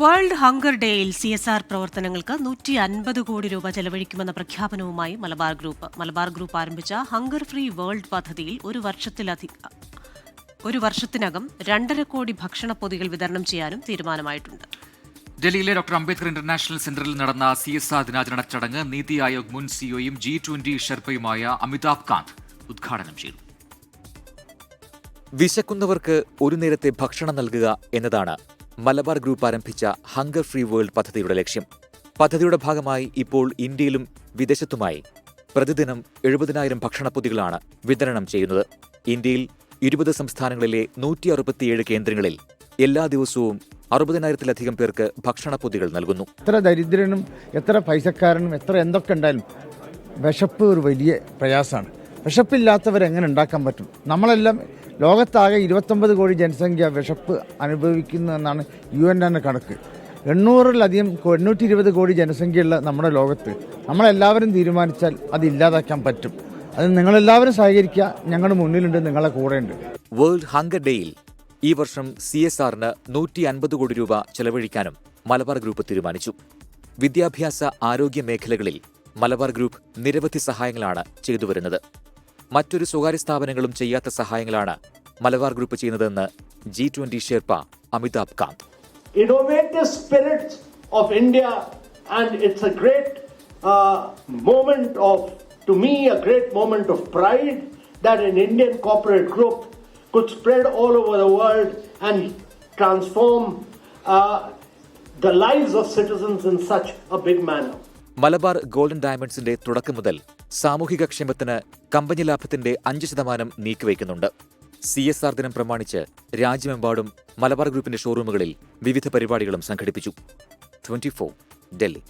World hunger ഡേയിൽ CSR പ്രവർത്തനങ്ങൾക്ക് 150 കോടി രൂപ ചെലവഴിക്കുമെന്ന പ്രഖ്യാപനവുമായി മലബാർ ഗ്രൂപ്പ് ആരംഭിച്ച ഹങ്കർ ഫ്രീ വേൾഡ് പദ്ധതിയിൽ ഒരു വർഷത്തിനകം 2.5 കോടി ഭക്ഷണപ്പൊതികൾ വിതരണം ചെയ്യാനും തീരുമാനമായിട്ടുണ്ട്. ഡൽഹിയിലെ ഡോക്ടർ അംബേദ്കർ ഇന്റർനാഷണൽ സെന്ററിൽ നടന്ന CSR ദിനാചരണ ചടങ്ങ് നീതി ആയോഗ് മുൻ സിഇഒയും G20 ഷെർപ്പയുമായ അമിതാഭ് കാന്ത് ഉദ്ഘാടനം ചെയ്തു. വിശക്കുന്നവർക്ക് ഒരു നേരത്തെ ഭക്ഷണം നൽകുക എന്നതാണ് മലബാർ ഗ്രൂപ്പ് ആരംഭിച്ച ഹങ്കർ ഫ്രീ വേൾഡ് പദ്ധതിയുടെ ലക്ഷ്യം. പദ്ധതിയുടെ ഭാഗമായി ഇപ്പോൾ ഇന്ത്യയിലും വിദേശത്തുമായി പ്രതിദിനം 70,000 ഭക്ഷണപ്പൊതികളാണ് വിതരണം ചെയ്യുന്നത്. ഇന്ത്യയിൽ 20 സംസ്ഥാനങ്ങളിലെ 167 കേന്ദ്രങ്ങളിൽ എല്ലാ ദിവസവും 60,000-ലധികം പേർക്ക് ഭക്ഷണപ്പൊതികൾ നൽകുന്നു. എത്ര ദരിദ്രനും എത്ര പൈസക്കാരനും എത്ര എന്തൊക്കെ ഉണ്ടായാലും വിശപ്പ് ഒരു വലിയ പ്രയാസമാണ്. വിശപ്പില്ലാത്തവരെങ്ങനെ ഉണ്ടാക്കാൻ പറ്റും? നമ്മളെല്ലാം ലോകത്താകെ 29 കോടി ജനസംഖ്യ വിശപ്പ് അനുഭവിക്കുന്നതെന്നാണ് UN തന്നെ കണക്ക്. 820 കോടി ജനസംഖ്യയുള്ള നമ്മുടെ ലോകത്ത് നമ്മളെല്ലാവരും തീരുമാനിച്ചാൽ അത് ഇല്ലാതാക്കാൻ പറ്റും. അത് നിങ്ങളെല്ലാവരും സഹകരിക്കുക. ഞങ്ങളുടെ മുന്നിലുണ്ട്, നിങ്ങളെ കൂടെയുണ്ട്. വേൾഡ് ഹങ്കർ ഡേയിൽ ഈ വർഷം CSRന് 150 കോടി രൂപ ചെലവഴിക്കാനും മലബാർ ഗ്രൂപ്പ് തീരുമാനിച്ചു. വിദ്യാഭ്യാസ ആരോഗ്യ മേഖലകളിൽ മലബാർ ഗ്രൂപ്പ് നിരവധി സഹായങ്ങളാണ് ചെയ്തുവരുന്നത്. മറ്റൊരു സ്വകാര്യ സ്ഥാപനങ്ങളും ചെയ്യാത്ത സഹായങ്ങളാണ് മലബാർ ഗ്രൂപ്പ് ചെയ്യുന്നതെന്ന് G20 sherpa Amitabh Kant. Innovative spirit of India, and it's a great moment of, to me, a great moment of pride that an Indian corporate group could spread all over the world and transform the lives of citizens in such a big manner. Malabar golden ഡയമണ്ട്സിന്റെ തുടക്കം മുതൽ സാമൂഹിക ക്ഷേമത്തിന് company ലാഭത്തിന്റെ 5% നീക്കിവയ്ക്കുന്നുണ്ട്. CSR ദിനം പ്രമാണിച്ച് രാജ്യമെമ്പാടും മലബാർ ഗ്രൂപ്പിന്റെ ഷോറൂമുകളിൽ വിവിധ പരിപാടികളും സംഘടിപ്പിച്ചു. 24 ഡൽഹി.